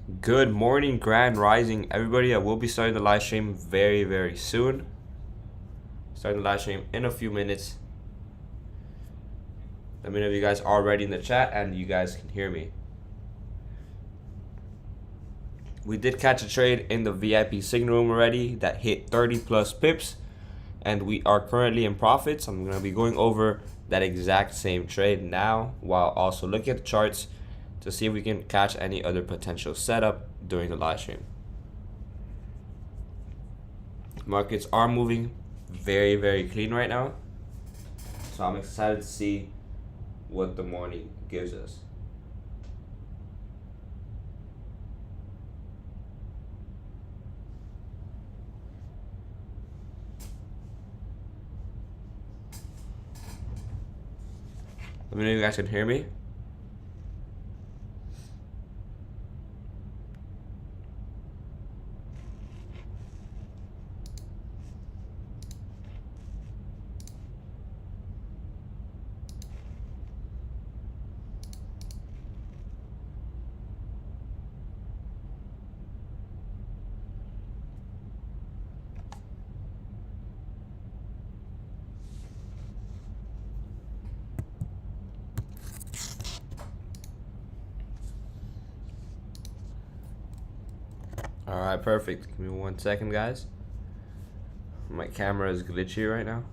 Good morning, Grand Rising, everybody. I will be starting the live stream very soon. Starting the live stream in a few minutes. Let me know if you guys are ready in the chat and you guys can hear me. We did catch a trade in the VIP signal room already that hit 30 plus pips, and we are currently in profits. I'm going to be going over that exact same trade now while also looking at the charts to see if we can catch any other potential setup during the live stream. Markets are moving very clean right now, so I'm excited to see what the morning gives us. Let me know if you guys can hear me. All right, perfect. Give me 1 second, guys. My camera is glitchy right now.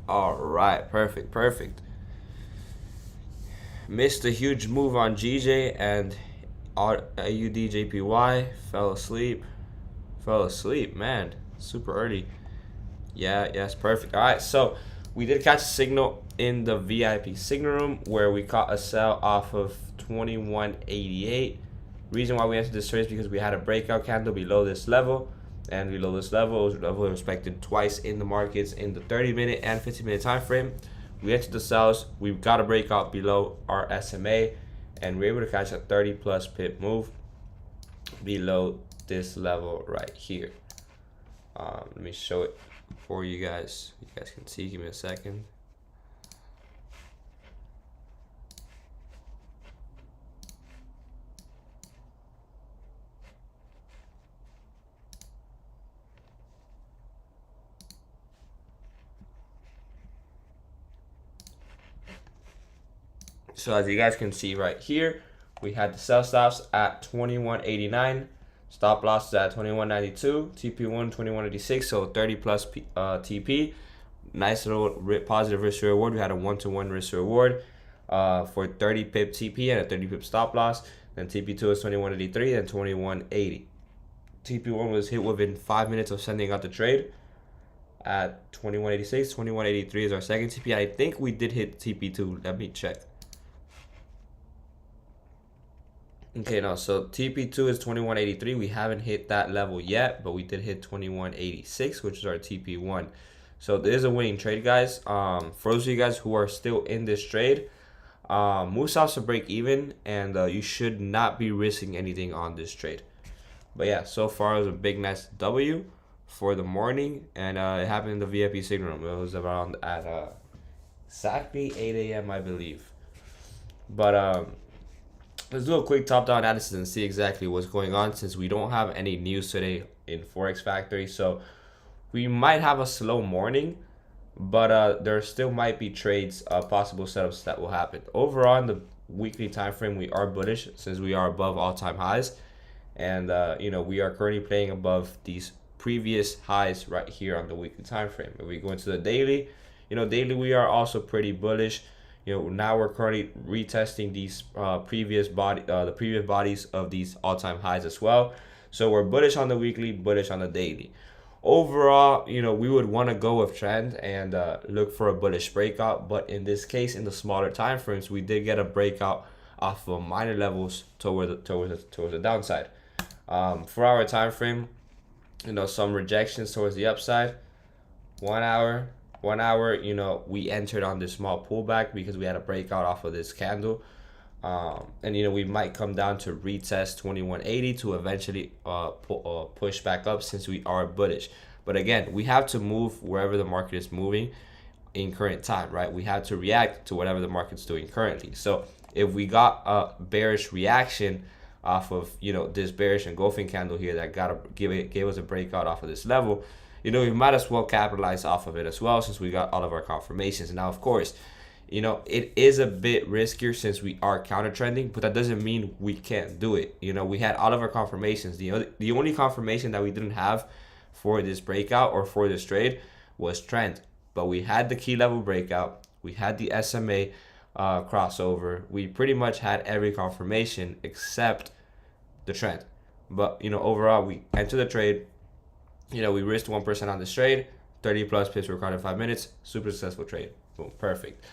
All right, perfect. Missed a huge move on GJ and AUDJPY. Fell asleep, man. Super early. Yes, perfect. All right, so we did catch a signal in the VIP signal room where we caught a sell off of 2188. Reason why we entered this trade is because we had a breakout candle below this level, and below this level was level respected twice in the markets in the 30-minute and 15-minute time frame. We entered the sells, we got a breakout below our SMA, and we're able to catch a 30 plus pip move below this level right here. Let me show it for you guys. You guys can see. Give me a second. So as you guys can see right here, we had the sell stops at 2189, stop losses at 2192, TP1 2186, so 30 plus TP. Nice little positive risk reward. We had a 1-to-1 risk reward for 30 pip TP and a 30 pip stop loss. Then TP2 is 2183 and 2180. TP1 was hit within 5 minutes of sending out the trade at 2186. 2183 is our second TP. I think we did hit TP2. Let me check. Okay, no, so TP2 is 2183. We haven't hit that level yet, but we did hit 2186, which is our TP1. So this is a winning trade, guys. For those of you guys who are still in this trade, move stops to break even, and you should not be risking anything on this trade. But yeah, so far it was a big nice W for the morning, and it happened in the VIP signal room. It was around at exactly 8 a.m. I believe. But let's do a quick top-down analysis and see exactly what's going on, since we don't have any news today in Forex Factory. So we might have a slow morning, but there still might be trades, possible setups that will happen. Overall, in the weekly time frame, we are bullish since we are above all-time highs, and we are currently playing above these previous highs right here on the weekly time frame. If we go into the daily, daily we are also pretty bullish. Now we're currently retesting these previous bodies of these all-time highs as well. So we're bullish on the weekly, bullish on the daily. Overall, we would want to go with trend and look for a bullish breakout. But in this case, in the smaller time frames, we did get a breakout off of minor levels towards the downside. For our time frame, some rejections towards the upside. 1 hour. 1 hour, we entered on this small pullback because we had a breakout off of this candle. And we might come down to retest 2180 to eventually push back up, since we are bullish. But again, we have to move wherever the market is moving. in current time, right? We have to react to whatever the market's doing currently. So if we got a bearish reaction off of, you know, this bearish engulfing candle here that gave us a breakout off of this level, you know, we might as well capitalize off of it as well, since we got all of our confirmations. And now, of course, you know, it is a bit riskier since we are counter trending, but that doesn't mean we can't do it. You know, we had all of our confirmations. The only confirmation that we didn't have for this breakout or for this trade was trend, but we had the key level breakout, we had the SMA crossover, we pretty much had every confirmation except the trend. But, you know, overall, we entered the trade, you know, we risked 1% on this trade, 30 plus pips recorded in 5 minutes, super successful trade. Boom, perfect.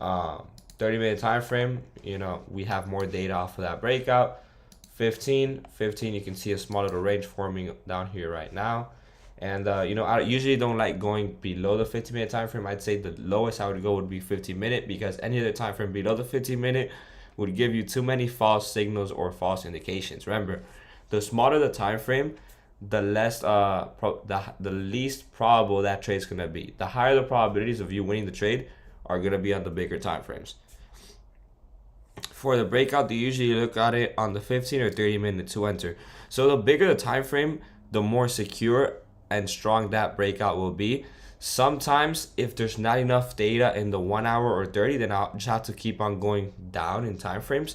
30-minute time frame, you know, we have more data off of that breakout. 15, you can see a small little range forming down here right now. And you know, I usually don't like going below the 15-minute time frame. I'd say the lowest I would go would be 15-minute, because any other time frame below the 15-minute would give you too many false signals or false indications. Remember, the smaller the time frame, the less the least probable that trade's gonna be. The higher the probabilities of you winning the trade are gonna be on the bigger time frames. For the breakout, they usually look at it on the 15 or 30-minute to enter. So the bigger the time frame, the more secure and strong that breakout will be. Sometimes if there's not enough data in the 1 hour or 30, then I'll just have to keep on going down in time frames.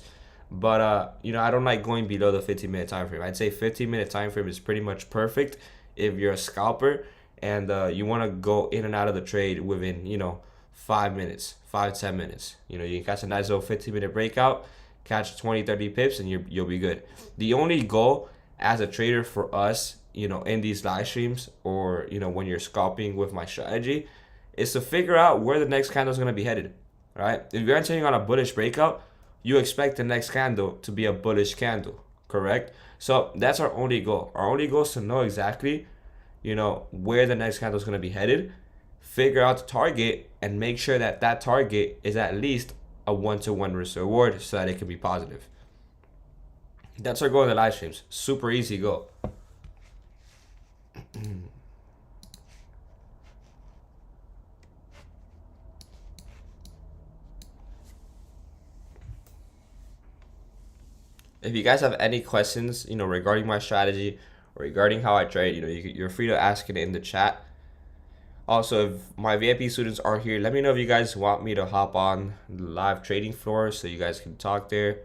But you know, I don't like going below the 15-minute time frame. I'd say 15-minute time frame is pretty much perfect if you're a scalper and you want to go in and out of the trade within, you know, 5 minutes, 5-10 minutes. You know, you can catch a nice little 15-minute breakout, catch 20-30 pips, and you'll be good. The only goal as a trader for us, you know, in these live streams, or, you know, when you're scalping with my strategy, is to figure out where the next candle is going to be headed, right? If you're entering on a bullish breakout, you expect the next candle to be a bullish candle, correct? So that's our only goal. Our only goal is to know exactly, you know, where the next candle is going to be headed, figure out the target, and make sure that that target is at least a 1-to-1 risk reward so that it can be positive. That's our goal in the live streams. Super easy goal. If you guys have any questions, you know, regarding my strategy or regarding how I trade, you know, you're free to ask it in the chat. Also, if my VIP students are here, let me know if you guys want me to hop on the live trading floor so you guys can talk there.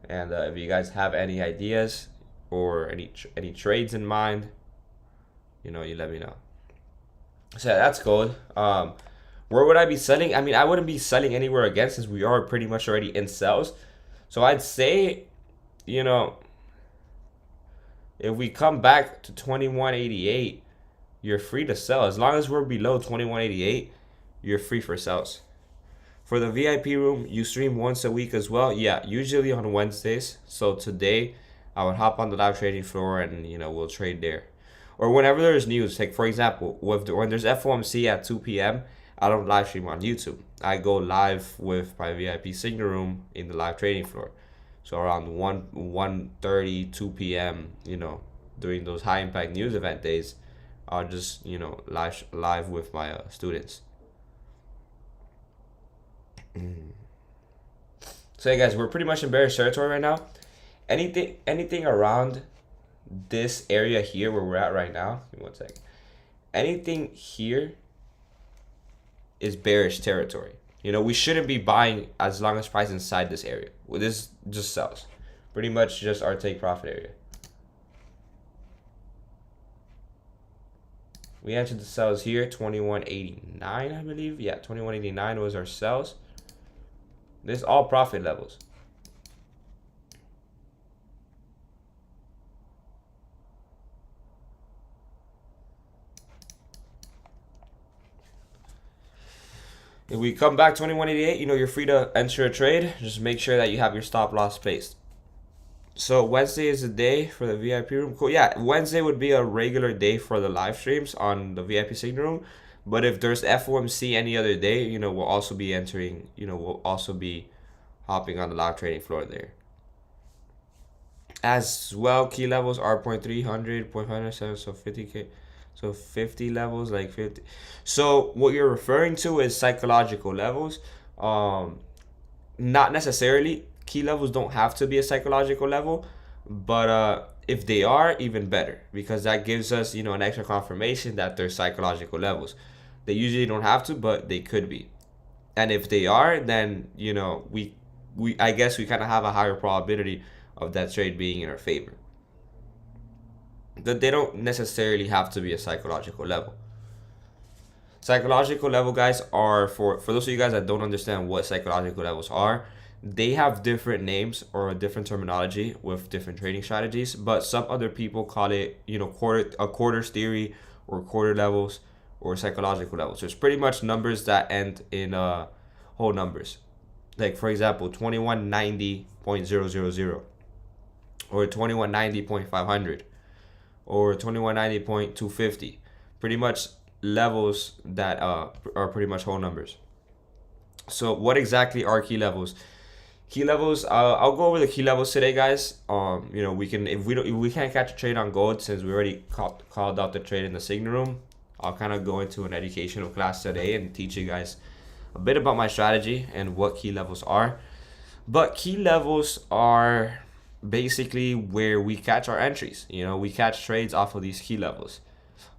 And if you guys have any ideas or any trades in mind, you know, you let me know. So that's gold. Where would I be selling? I mean, I wouldn't be selling anywhere again since we are pretty much already in sells. So I'd say, you know, if we come back to 2188, you're free to sell. As long as we're below 2188, you're free for sales. For the VIP room, you stream once a week as well. Yeah, usually on Wednesdays. So today, I would hop on the live trading floor and, you know, we'll trade there. Or whenever there's news, like for example, when there's FOMC at 2 p.m., I don't live stream on YouTube. I go live with my VIP signal room in the live trading floor. So around 1:30, 2 p.m., you know, during those high impact news event days, I'll just, you know, live with my students. So hey guys, we're pretty much in bearish territory right now. Anything around this area here where we're at right now, give me 1 second. Anything here is bearish territory. You know, we shouldn't be buying as long as price inside this area. Well, this just sells. Pretty much just our take profit area. We entered the sells here, 2189, I believe. Yeah, 2189 was our sells. This is all profit levels. If we come back 2188, you know, you're free to enter a trade. Just make sure that you have your stop loss placed. So Wednesday is the day for the VIP room. Cool. Yeah, Wednesday would be a regular day for the live streams on the VIP signal room. But if there's FOMC any other day, you know, we'll also be entering, you know, we'll also be hopping on the live trading floor there. As well, key levels are 0.300, 0.107, so 50K. So 50 levels, like 50. So what you're referring to is psychological levels. Um, Not necessarily. Key levels don't have to be a psychological level, but if they are, even better, because that gives us, you know, an extra confirmation that they're psychological levels. They usually don't have to, but they could be. And if they are, then, you know, we I guess we kind of have a higher probability of that trade being in our favor. That they don't necessarily have to be a psychological level. Psychological level, guys, are for those of you guys that don't understand what psychological levels are. They have different names or a different terminology with different trading strategies, but some other people call it, you know, quarters theory, or quarter levels, or psychological levels. So it's pretty much numbers that end in whole numbers. Like for example, 2190.000, or 2190.500, or 2190.250. Pretty much levels that are pretty much whole numbers. So what exactly are key levels? Key levels. I'll go over the key levels today, guys. You know, we can, if we can't catch a trade on gold, since we already called out the trade in the signal room. I'll kind of go into an educational class today and teach you guys a bit about my strategy and what key levels are. But key levels are basically where we catch our entries. You know, we catch trades off of these key levels.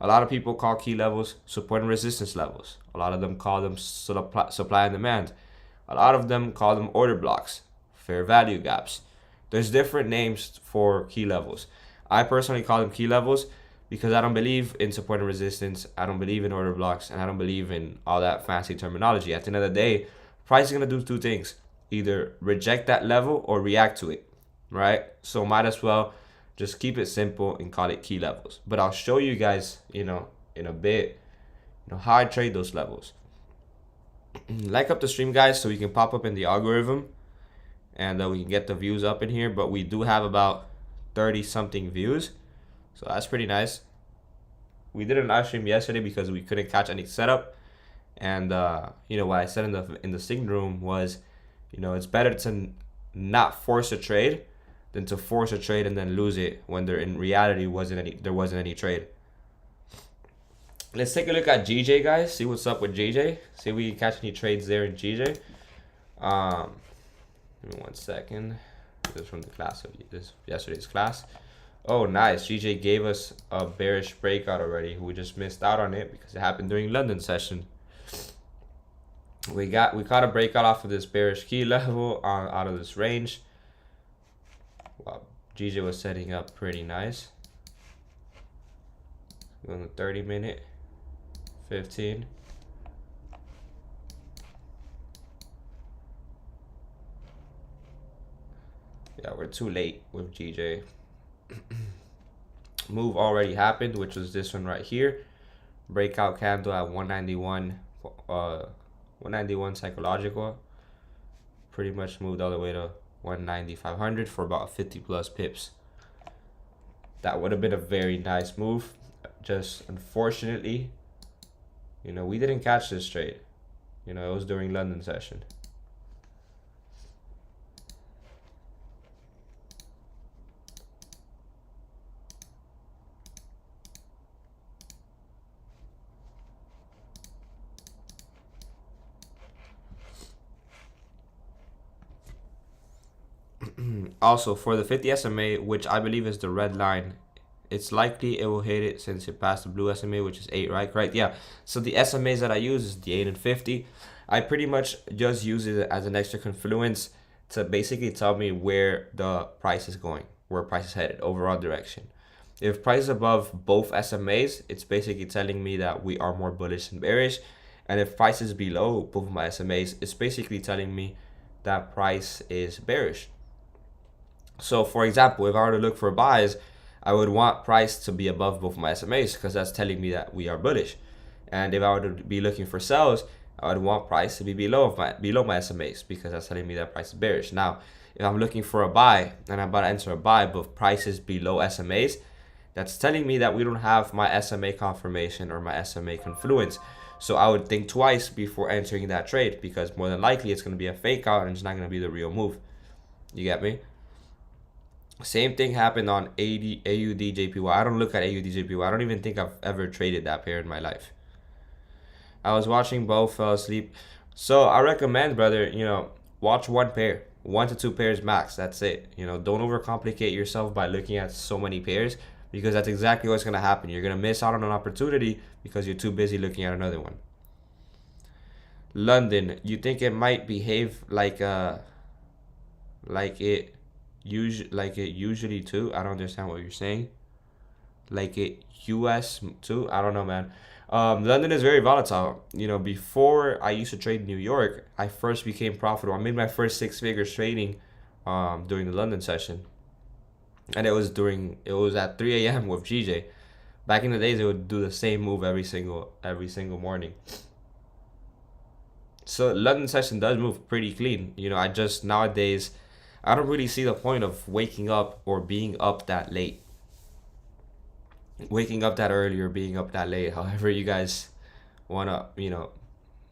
A lot of people call key levels support and resistance levels. A lot of them call them supply and demand. A lot of them call them order blocks, fair value gaps. There's different names for key levels. I personally call them key levels because I don't believe in support and resistance. I don't believe in order blocks, and I don't believe in all that fancy terminology. At the end of the day, price is going to do two things: either reject that level or react to it, right? So might as well just keep it simple and call it key levels. But I'll show you guys, you know, in a bit, you know, how I trade those levels. Like up the stream, guys, so we can pop up in the algorithm, and we can get the views up in here. But we do have about 30 something views, so that's pretty nice. We did a live stream yesterday because we couldn't catch any setup, and you know, what I said in the signal room was, you know, it's better to not force a trade than to force a trade and then lose it when there in reality there wasn't any trade. Let's take a look at GJ, guys. See what's up with GJ. See if we can catch any trades there in GJ. Give me 1 second. This is from the class of yesterday's class. Oh, nice. GJ gave us a bearish breakout already. We just missed out on it because it happened during London session. We caught a breakout off of this bearish key level out of this range. Wow, GJ was setting up pretty nice. On the 30-minute, 15. Yeah, we're too late with GJ. Move already happened, which was this one right here. Breakout candle at 191, 191 psychological. Pretty much moved all the way to 190,500 for about 50 plus pips. That would have been a very nice move. Just unfortunately, you know, we didn't catch this trade. You know, it was during London session. Also, for the 50 SMA, which I believe is the red line, it's likely it will hit it since it passed the blue SMA, which is 8, right? Right, yeah. So the SMAs that I use is the 8 and 50. I pretty much just use it as an extra confluence to basically tell me where the price is going, where price is headed, overall direction. If price is above both SMAs, it's basically telling me that we are more bullish than bearish. And if price is below both of my SMAs, it's basically telling me that price is bearish. So for example, if I were to look for buys, I would want price to be above both my SMAs because that's telling me that we are bullish. And if I were to be looking for sells, I would want price to be below my SMAs because that's telling me that price is bearish. Now, if I'm looking for a buy and I'm about to enter a buy, but price is below SMAs, that's telling me that we don't have my SMA confirmation or my SMA confluence. So I would think twice before entering that trade because more than likely it's going to be a fake out and it's not going to be the real move. You get me? Same thing happened on AUD JPY. I don't look at AUD JPY. I don't even think I've ever traded that pair in my life. I was watching both, fell asleep. So I recommend, brother, watch one pair, 1 to 2 pairs max. That's it. Don't overcomplicate yourself by looking at so many pairs, because that's exactly what's gonna happen. You're gonna miss out on an opportunity because you're too busy looking at another one. London, you think it might behave like it usually too? I don't understand what you're saying. Like it US too? I don't know, man. London is very volatile. Before I used to trade New York, I first became profitable. I made my first 6 figures trading during the London session. And it was at 3 a.m. with GJ. Back in the days, they would do the same move every single morning. So London session does move pretty clean. I just nowadays I don't really see the point of waking up or being up that late. Waking up that early or being up that late, however you guys wanna,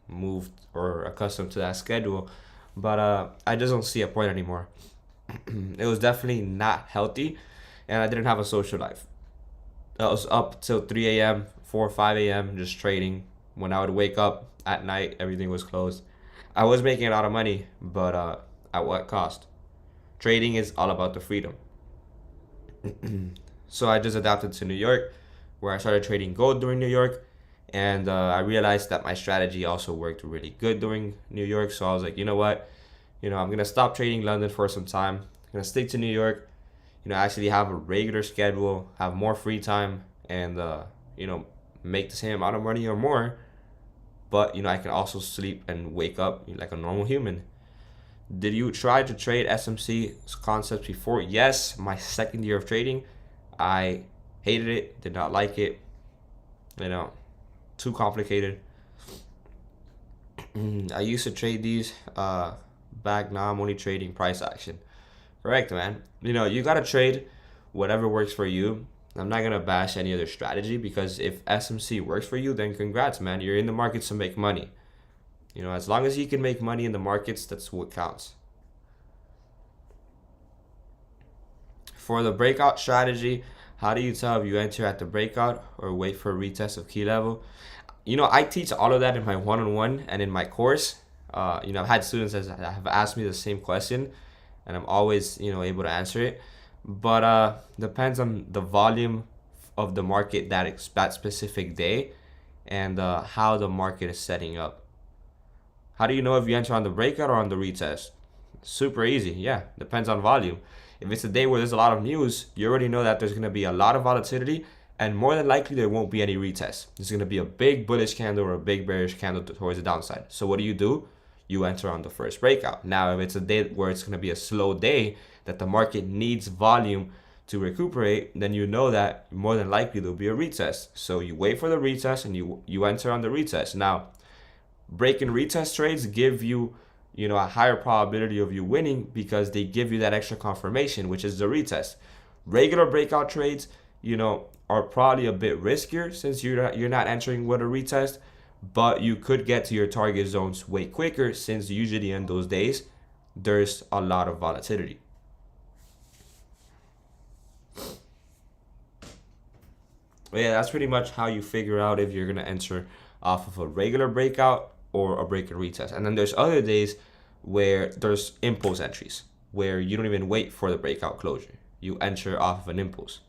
move or accustomed to that schedule. But I just don't see a point anymore. It was definitely not healthy, and I didn't have a social life. I was up till 3 a.m., 4 or 5 a.m. just trading. When I would wake up at night, everything was closed. I was making a lot of money, but at what cost? Trading is all about the freedom. So I just adapted to New York, where I started trading gold during New York, and I realized that my strategy also worked really good during New York. So I was like, you know what? I'm gonna stop trading London for some time. I'm gonna stick to New York. Actually have a regular schedule, have more free time, and make the same amount of money or more. But I can also sleep and wake up like a normal human. Did you try to trade SMC concepts before? Yes, my second year of trading. I hated it, did not like it. Too complicated. I used to trade these back. Now I'm only trading price action. Correct, man. You gotta trade whatever works for you. I'm not gonna bash any other strategy, because if SMC works for you, then congrats, man. You're in the markets to make money. As long as you can make money in the markets, that's what counts. For the breakout strategy, how do you tell if you enter at the breakout or wait for a retest of key level? I teach all of that in my one-on-one and in my course. I've had students that have asked me the same question, and I'm always, able to answer it. But depends on the volume of the market that specific day, and how the market is setting up. How do you know if you enter on the breakout or on the retest? Super easy. Yeah, depends on volume. If it's a day where there's a lot of news, you already know that there's going to be a lot of volatility, and more than likely there won't be any retest. There's going to be a big bullish candle or a big bearish candle towards the downside. So what do? You enter on the first breakout. Now, if it's a day where it's going to be a slow day, that the market needs volume to recuperate, then you know that more than likely there'll be a retest. So you wait for the retest and you enter on the retest. Now, break and retest trades give you a higher probability of you winning, because they give you that extra confirmation, which is the retest. Regular breakout trades, are probably a bit riskier, since you're not entering with a retest, but you could get to your target zones way quicker, since usually in those days there's a lot of volatility. But yeah, that's pretty much how you figure out if you're going to enter off of a regular breakout or a break and retest. And then there's other days where there's impulse entries, where you don't even wait for the breakout closure. You enter off of an impulse.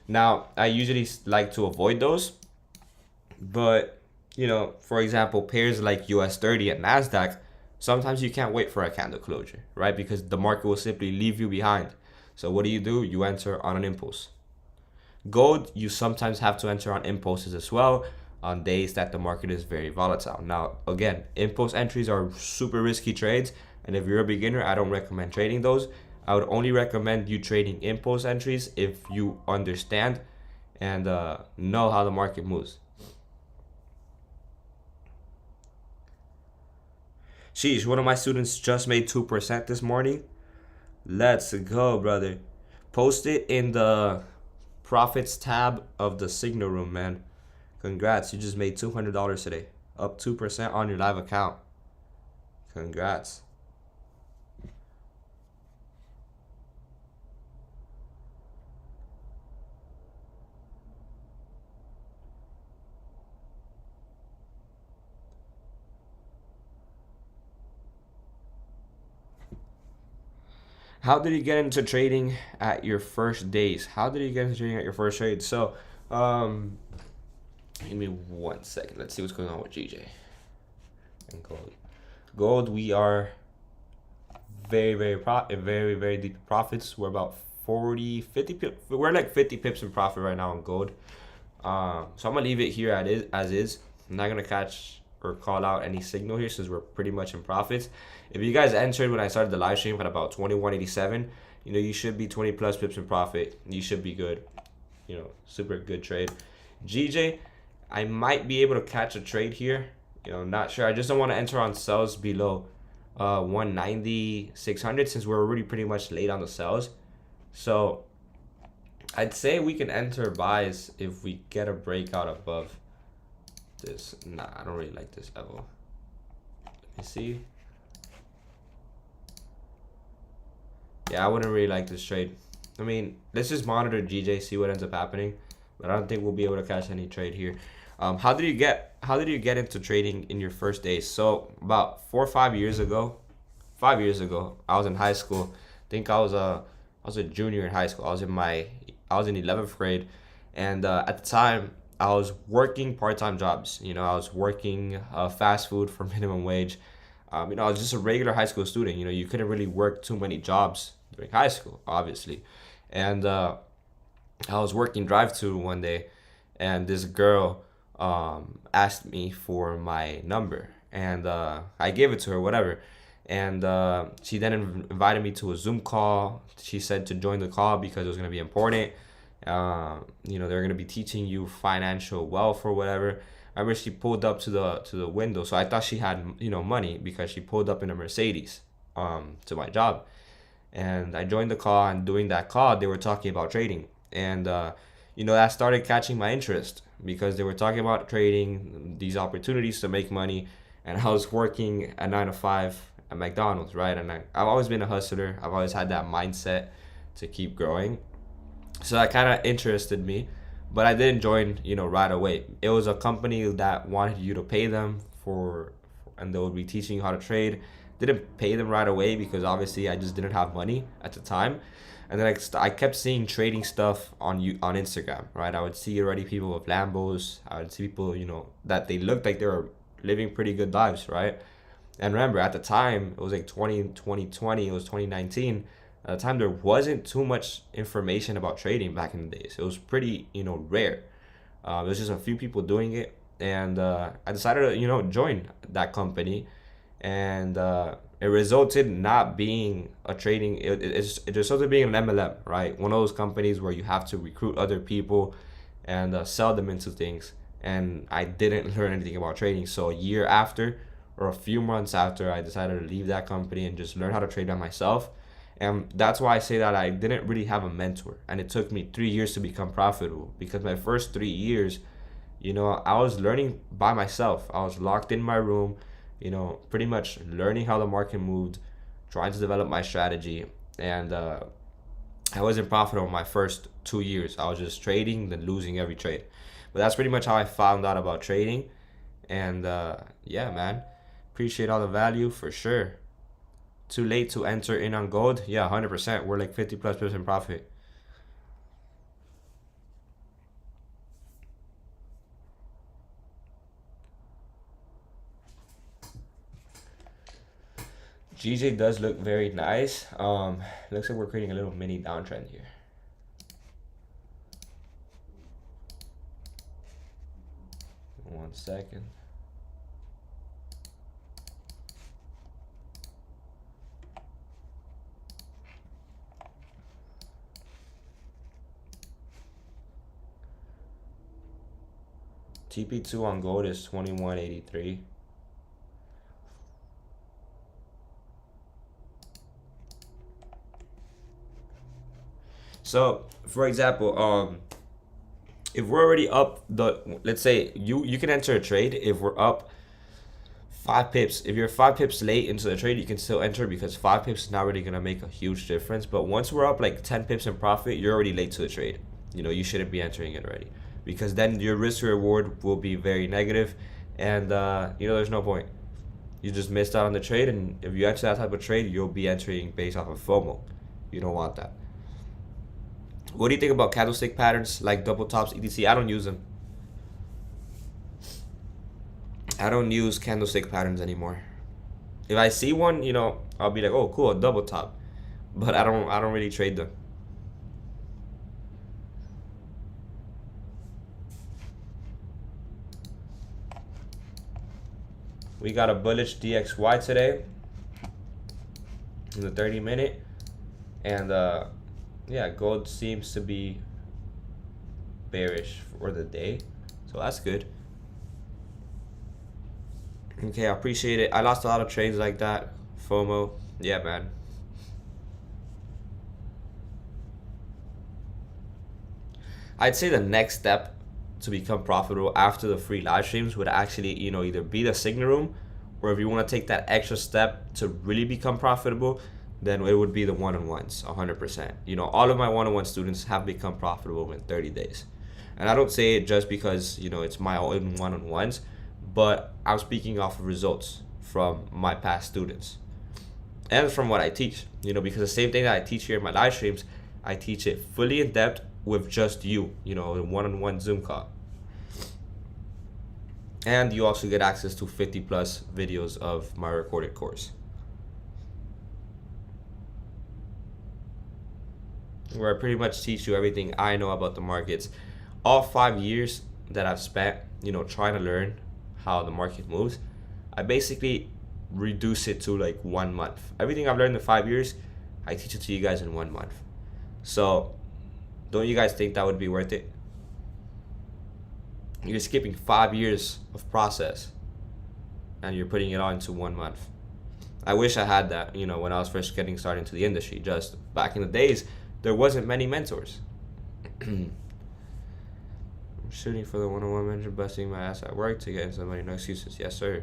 Now, I usually like to avoid those, but for example, pairs like US 30 and NASDAQ, sometimes you can't wait for a candle closure, right? Because the market will simply leave you behind. So what do? You enter on an impulse. Gold, you sometimes have to enter on impulses as well, on days that the market is very volatile. Now, again, impulse entries are super risky trades, and if you're a beginner, I don't recommend trading those. I would only recommend you trading impulse entries if you understand and know how the market moves. Sheesh, one of my students just made 2% this morning. Let's go, brother. Post it in the profits tab of the Signal Room, man. Congrats, you just made $200 today. Up 2% on your live account. Congrats. How did you get into trading at your first days? How did you get into trading at your first trade? So, give me 1 second. Let's see what's going on with GJ and gold. Gold, we are very deep profits. We're about 50 pips. We're like 50 pips in profit right now on gold. So I'm gonna leave it here as is. I'm not gonna catch or call out any signal here since we're pretty much in profits. If you guys entered when I started the live stream at about 21.87, you should be 20 plus pips in profit. You should be good. Super good trade. GJ, I might be able to catch a trade here. Not sure. I just don't want to enter on sells below 190, 600 since we're already pretty much late on the sells. So I'd say we can enter buys if we get a breakout above this. Nah, I don't really like this level. Let me see. Yeah, I wouldn't really like this trade. I mean, let's just monitor GJ, see what ends up happening. But I don't think we'll be able to catch any trade here. How did you get into trading in your first days? So about 4 or 5 years ago, I was in high school. I think I was a junior in high school. I was in 11th grade, and at the time I was working part-time jobs. I was working fast food for minimum wage. I was just a regular high school student. You couldn't really work too many jobs during high school, obviously. And I was working drive-thru one day, and this girl asked me for my number, and I gave it to her, whatever. And she then invited me to a Zoom call. She said to join the call because it was going to be important. They're going to be teaching you financial wealth or whatever. I remember she pulled up to the window, so I thought she had money because she pulled up in a Mercedes to my job. And I joined the call, and during that call they were talking about trading, and that started catching my interest because they were talking about trading, these opportunities to make money. And I was working a 9 to 5 at McDonald's, right? And I've always been a hustler. I've always had that mindset to keep growing. So that kind of interested me, but I didn't join, right away. It was a company that wanted you to pay them and they would be teaching you how to trade. Didn't pay them right away because obviously I just didn't have money at the time. And then I kept seeing trading stuff on Instagram, right? I would see already people with Lambos. I would see people, that they looked like they were living pretty good lives, right? And remember, at the time, it was like 2020, it was 2019. At the time, there wasn't too much information about trading back in the days. It was pretty, rare. There was just a few people doing it. And I decided to, join that company. And it resulted not being a trading, it resulted being an MLM, right? One of those companies where you have to recruit other people and sell them into things. And I didn't learn anything about trading. So a year after, or a few months after, I decided to leave that company and just learn how to trade by myself. And that's why I say that I didn't really have a mentor. And it took me 3 years to become profitable, because my first 3 years, I was learning by myself. I was locked in my room, pretty much learning how the market moved, trying to develop my strategy. And I wasn't profitable my first 2 years. I was just trading, then losing every trade. But that's pretty much how I found out about trading. And yeah, man, appreciate all the value for sure. Too late to enter in on gold? Yeah, 100%. We're like 50 plus percent profit. GJ does look very nice. Looks like we're creating a little mini downtrend here. One second. TP2 on gold is 21.83. So, for example, if we're already up let's say you can enter a trade if we're up 5 pips. If you're 5 pips late into the trade, you can still enter because 5 pips is not really gonna make a huge difference. But once we're up like 10 pips in profit, you're already late to the trade. You shouldn't be entering it already, because then your risk to reward will be very negative, and there's no point. You just missed out on the trade, and if you enter that type of trade, you'll be entering based off of FOMO. You don't want that. What do you think about candlestick patterns like double tops, etc? I don't use them. I don't use candlestick patterns anymore. If I see one, I'll be like, oh, cool, a double top. But I don't really trade them. We got a bullish DXY today in the 30-minute. And yeah, gold seems to be bearish for the day. So that's good. Okay, I appreciate it. I lost a lot of trades like that. FOMO. Yeah, man. I'd say the next step to become profitable after the free live streams would actually, either be the Signal Room, or if you want to take that extra step to really become profitable, then it would be the one-on-ones, 100%. All of my one-on-one students have become profitable in 30 days. And I don't say it just because, it's my own one-on-ones, but I'm speaking off of results from my past students and from what I teach, because the same thing that I teach here in my live streams, I teach it fully in depth with just you, in one-on-one Zoom call. And you also get access to 50 plus videos of my recorded course, where I pretty much teach you everything I know about the markets. All 5 years that I've spent, trying to learn how the market moves, I basically reduce it to like 1 month. Everything I've learned in 5 years, I teach it to you guys in 1 month. So don't you guys think that would be worth it? You're skipping 5 years of process and you're putting it all into 1 month. I wish I had that, when I was first getting started into the industry. Just back in the days, there wasn't many mentors. I'm shooting for the one-on-one mentor, busting my ass at work to get in somebody. No excuses. Yes, sir.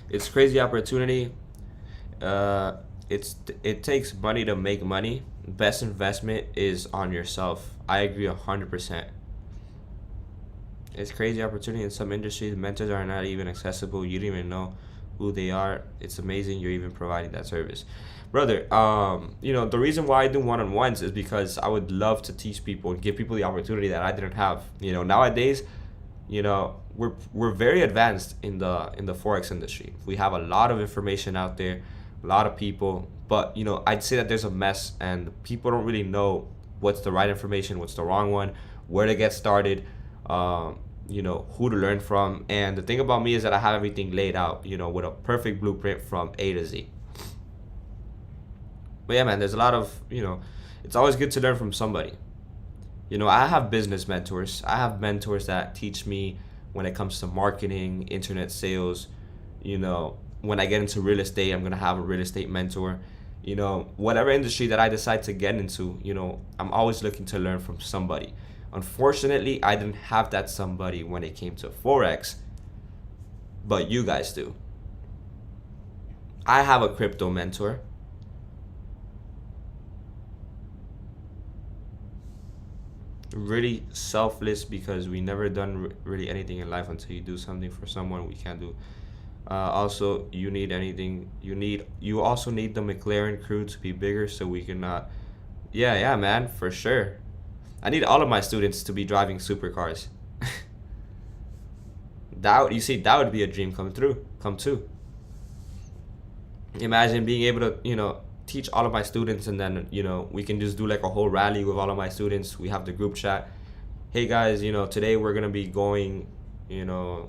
It's crazy opportunity. It takes money to make money. Best investment is on yourself. I agree 100%. It's crazy opportunity in some industries. Mentors are not even accessible. You don't even know who they are. It's amazing you're even providing that service, brother. The reason why I do one-on-ones is because I would love to teach people and give people the opportunity that I didn't have. Nowadays, we're very advanced in the Forex industry. We have a lot of information out there, a lot of people, but I'd say that there's a mess and people don't really know what's the right information, what's the wrong one, where to get started, who to learn from. And the thing about me is that I have everything laid out, with a perfect blueprint from A to Z. But yeah, man, there's a lot of, it's always good to learn from somebody. I have business mentors. I have mentors that teach me when it comes to marketing, internet sales. When I get into real estate, I'm going to have a real estate mentor. Whatever industry that I decide to get into, I'm always looking to learn from somebody. Unfortunately, I didn't have that somebody when it came to Forex, but you guys do. I have a crypto mentor. Really selfless, because we never done really anything in life until you do something for someone we can't do. Also, you also need the McLaren crew to be bigger so we can yeah man, for sure. I need all of my students to be driving supercars. That would be a dream come true. Imagine being able to teach all of my students, and then we can just do like a whole rally with all of my students. We have the group chat. Hey guys, today we're gonna be going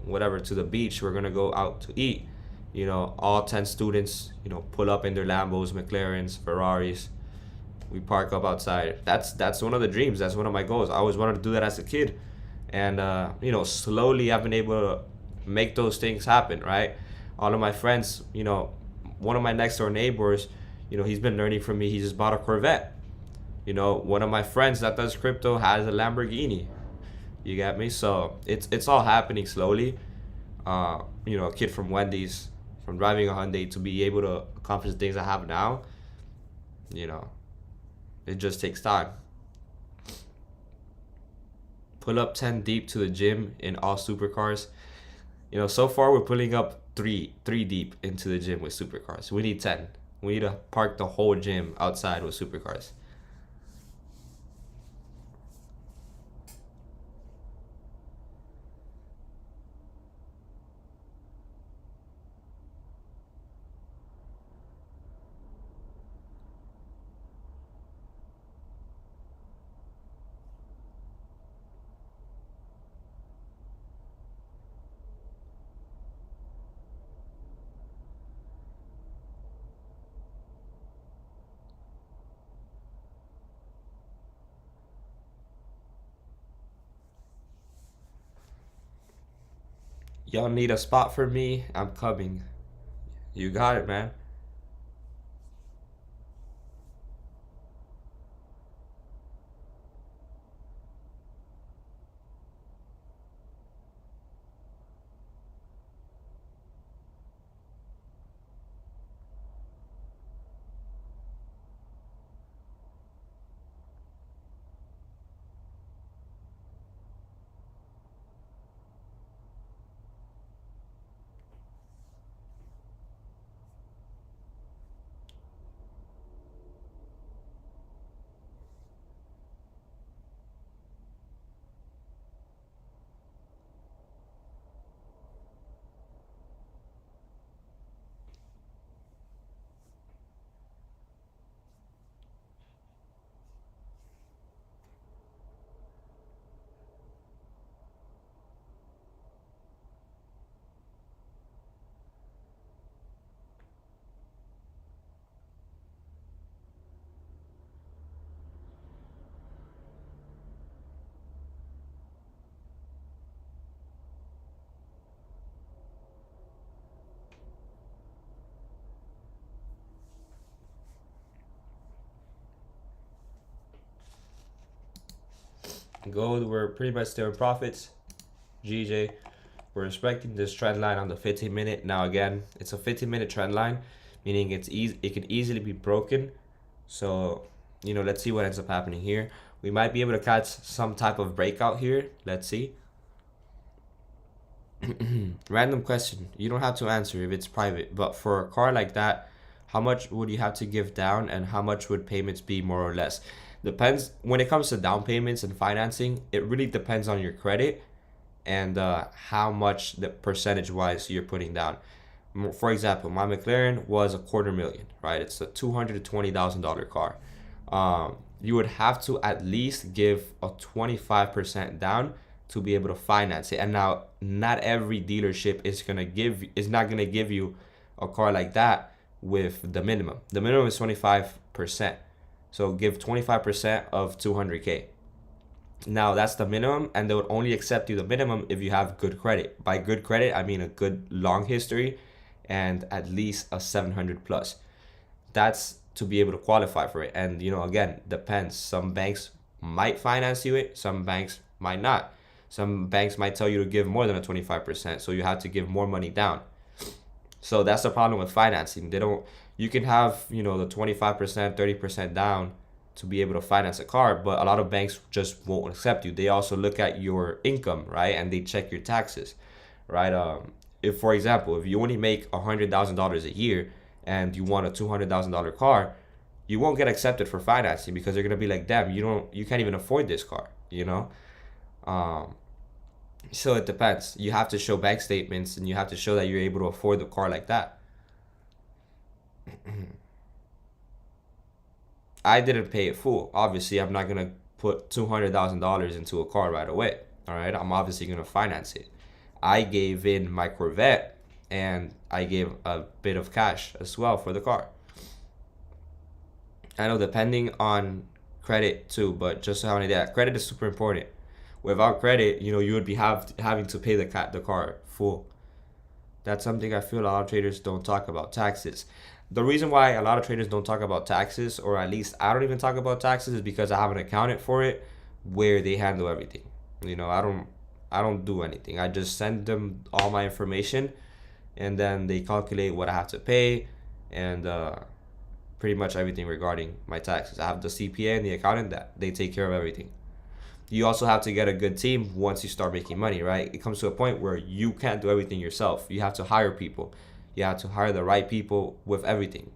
whatever, to the beach. We're gonna go out to eat. All 10 students pull up in their Lambos, McLarens, Ferraris, We park up outside. That's one of the dreams. That's one of my goals. I always wanted to do that as a kid, and slowly I've been able to make those things happen. Right. All of my friends, one of my next door neighbors, he's been learning from me. He just bought a Corvette. One of my friends that does crypto has a Lamborghini. You get me? So it's all happening slowly. A kid from Wendy's, from driving a Hyundai to be able to accomplish the things I have now, you know, it just takes time. Pull up 10 deep to the gym in all supercars. So far we're pulling up three deep into the gym with supercars. We need 10. We need to park the whole gym outside with supercars. Y'all need a spot for me? I'm coming. You got it, man. Gold, we're pretty much still in profits. GJ, we're respecting this trend line on the 15-minute. Now again, it's a 15-minute trend line, meaning it can easily be broken. So, let's see what ends up happening here. We might be able to catch some type of breakout here. Let's see. Random question. You don't have to answer if it's private, but for a car like that, how much would you have to give down and how much would payments be more or less? Depends. When it comes to down payments and financing, it really depends on your credit and how much the percentage wise you're putting down. For example, my McLaren was $250,000, right? It's a $220,000 car. You would have to at least give a 25% down to be able to finance it. And now, not every dealership is not gonna give you a car like that with the minimum. The minimum is 25%. So give 25% of 200K. Now that's the minimum, and they would only accept you the minimum if you have good credit. By good credit, I mean a good long history and at least a 700 plus. That's to be able to qualify for it. And again, depends. Some banks might finance you it, some banks might not. Some banks might tell you to give more than a 25%, so you have to give more money down. So that's the problem with financing. You can have, the 25%, 30% down to be able to finance a car, but a lot of banks just won't accept you. They also look at your income, right? And they check your taxes, right? If, for example, if you only make $100,000 a year and you want a $200,000 car, you won't get accepted for financing because they're gonna be like, damn, you can't even afford this car, So it depends. You have to show bank statements and you have to show that you're able to afford the car like that. I didn't pay it full. Obviously, I'm not gonna put $200,000 into a car right away. All right, I'm obviously gonna finance it. I gave in my Corvette and I gave a bit of cash as well for the car. I know depending on credit too, but just so having that credit is super important. Without credit, you would be having to pay the car full. That's something I feel a lot of traders don't talk about. Taxes. The reason why a lot of traders don't talk about taxes, or at least I don't even talk about taxes, is because I have an accountant for it where they handle everything. I don't do anything. I just send them all my information, and then they calculate what I have to pay, and pretty much everything regarding my taxes. I have the CPA and the accountant that they take care of everything. You also have to get a good team once you start making money, right? It comes to a point where you can't do everything yourself. You have to hire people. You have to hire the right people with everything.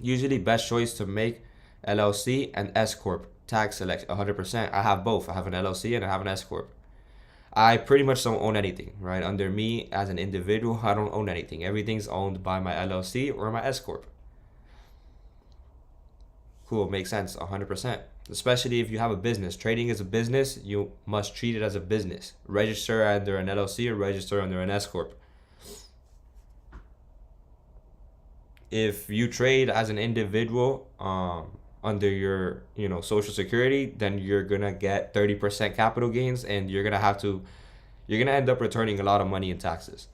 Usually best choice to make LLC and S Corp tax select 100%. I have both. I have an LLC and I have an S Corp. I pretty much don't own anything, right? Under me as an individual, I don't own anything. Everything's owned by my LLC or my S Corp. Cool, makes sense, 100%. Especially if you have a business. Trading is a business, you must treat it as a business. Register under an LLC or register under an S Corp. If you trade as an individual under your social security, then you're gonna get 30% capital gains, and you're gonna end up returning a lot of money in taxes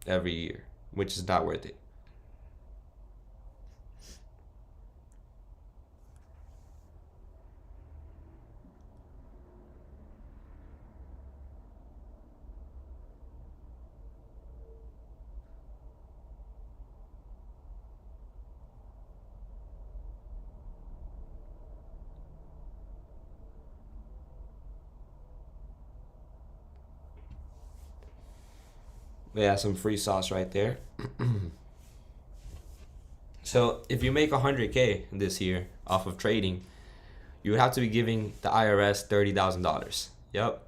every year, which is not worth it. Yeah, some free sauce right there. So if you make 100K this year off of trading, you would have to be giving the IRS $30,000. Yep.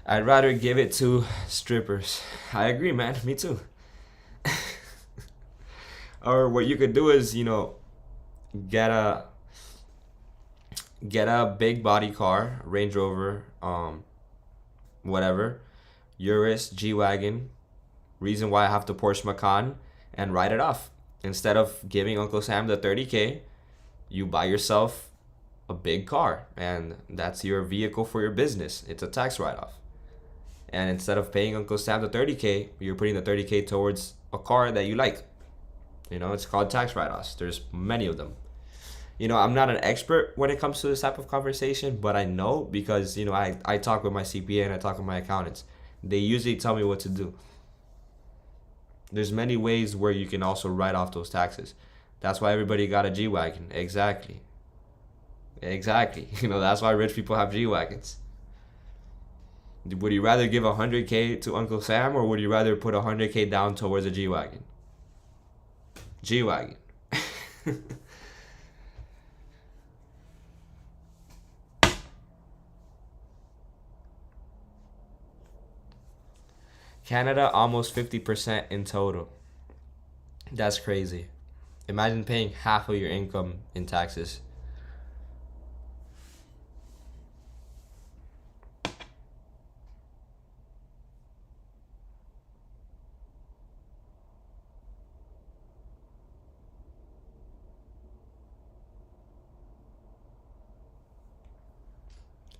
I'd rather give it to strippers. I agree, man. Me too. Or what you could do is, get a get a big body car, Range Rover, whatever, Urus, G wagon. Reason why I have the Porsche Macan, and write it off. Instead of giving Uncle Sam the 30K, you buy yourself a big car, and that's your vehicle for your business. It's a tax write off. And instead of paying Uncle Sam the 30K, you're putting the 30K towards a car that you like. It's called tax write offs. There's many of them. I'm not an expert when it comes to this type of conversation, but I know because, I talk with my CPA and I talk with my accountants. They usually tell me what to do. There's many ways where you can also write off those taxes. That's why everybody got a G-Wagon. Exactly. Exactly. That's why rich people have G-Wagons. Would you rather give 100K to Uncle Sam, or would you rather put 100K down towards a G-Wagon? G-Wagon. Canada, almost 50% in total. That's crazy. Imagine paying half of your income in taxes.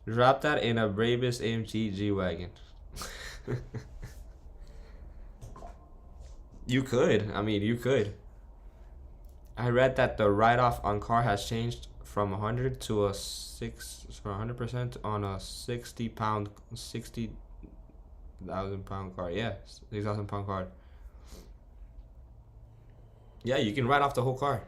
Drop that in a Brabus AMG G-Wagon. You could. I mean, you could. I read that the write-off on car has changed from 100 to a 100% on a 60,000 pound car. Yeah, 6,000 pound car. Yeah, you can write off the whole car.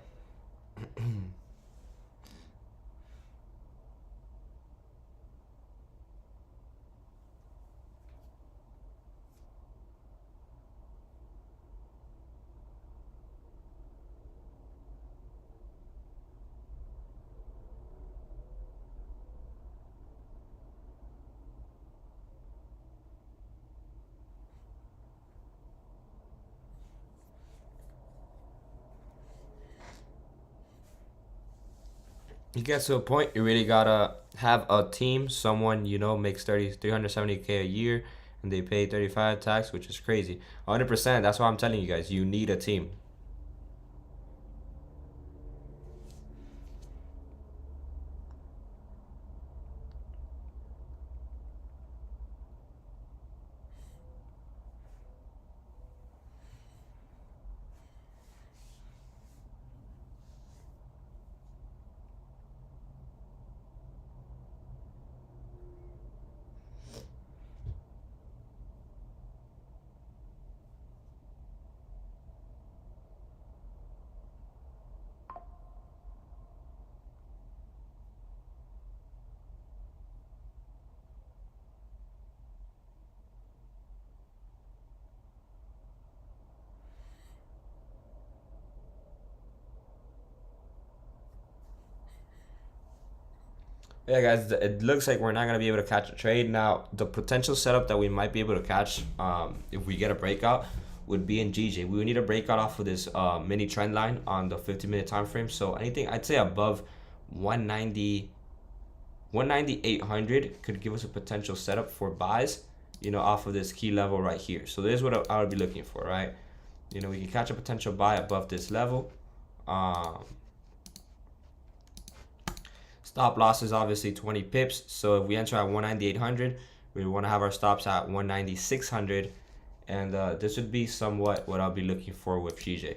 You get to a point you really gotta have a team, someone makes 370K a year, and they pay 35 tax, which is crazy. 100%. That's why I'm telling you guys, you need a team. Yeah, guys, it looks like we're not gonna be able to catch a trade now. The potential setup that we might be able to catch, if we get a breakout, would be in GJ. We would need a breakout off of this mini trend line on the 50-minute time frame. So anything I'd say above 190, 19800 could give us a potential setup for buys, off of this key level right here. So this is what I would be looking for, right? We can catch a potential buy above this level. Stop loss is obviously 20 pips. So if we enter at 19800, we want to have our stops at 19600, and this would be somewhat what I'll be looking for with GJ.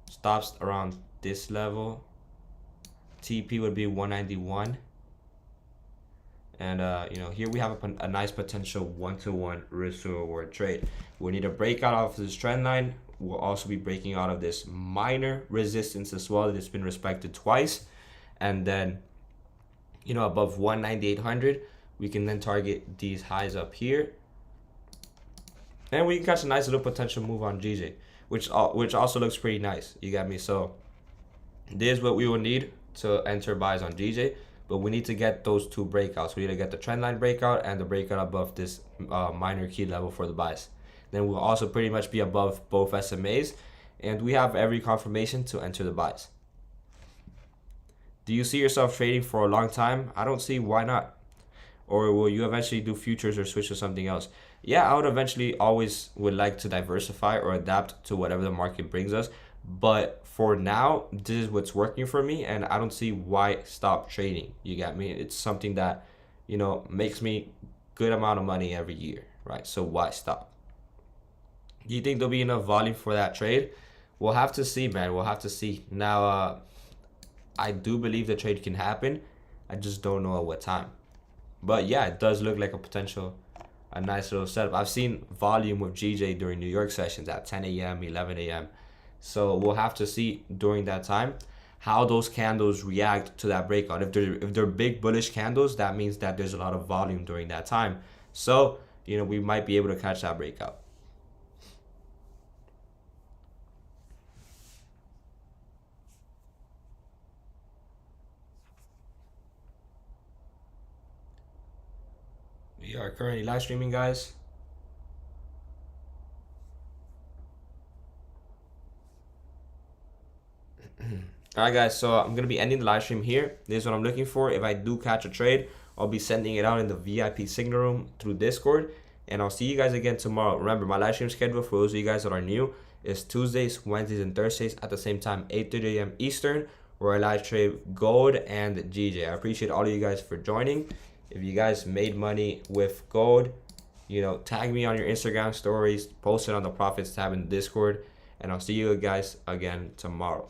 Stops around this level. TP would be 191. And here we have a nice potential one-to-one risk to reward trade. We need a breakout off this trend line. We'll also be breaking out of this minor resistance as well. It's been respected twice. And then, above 19800, we can then target these highs up here. And we can catch a nice little potential move on GJ, which also looks pretty nice. You got me? So this is what we will need to enter buys on GJ. But we need to get those two breakouts. We need to get the trend line breakout and the breakout above this minor key level for the buys. Then we'll also pretty much be above both SMAs. And we have every confirmation to enter the buys. Do you see yourself trading for a long time? I don't see why not. Or will you eventually do futures or switch to something else? Yeah, I would eventually always would like to diversify or adapt to whatever the market brings us. But for now, this is what's working for me, and I don't see why stop trading. You got me? It's something that, makes me good amount of money every year, right? So why stop? Do you think there'll be enough volume for that trade? We'll have to see, man. We'll have to see. Now, I do believe the trade can happen. I just don't know at what time. But yeah, it does look like a nice little setup. I've seen volume with GJ during New York sessions at 10 a.m., 11 a.m. So we'll have to see during that time how those candles react to that breakout. If they're big bullish candles, that means that there's a lot of volume during that time. So, we might be able to catch that breakout. We are currently live streaming, guys. Alright guys, so I'm going to be ending the live stream here. This is what I'm looking for. If I do catch a trade, I'll be sending it out in the VIP signal room through Discord. And I'll see you guys again tomorrow. Remember, my live stream schedule for those of you guys that are new is Tuesdays, Wednesdays, and Thursdays at the same time, 8:30 a.m. Eastern, where I live trade gold and GJ. I appreciate all of you guys for joining. If you guys made money with gold, tag me on your Instagram stories, post it on the Profits tab in Discord, and I'll see you guys again tomorrow.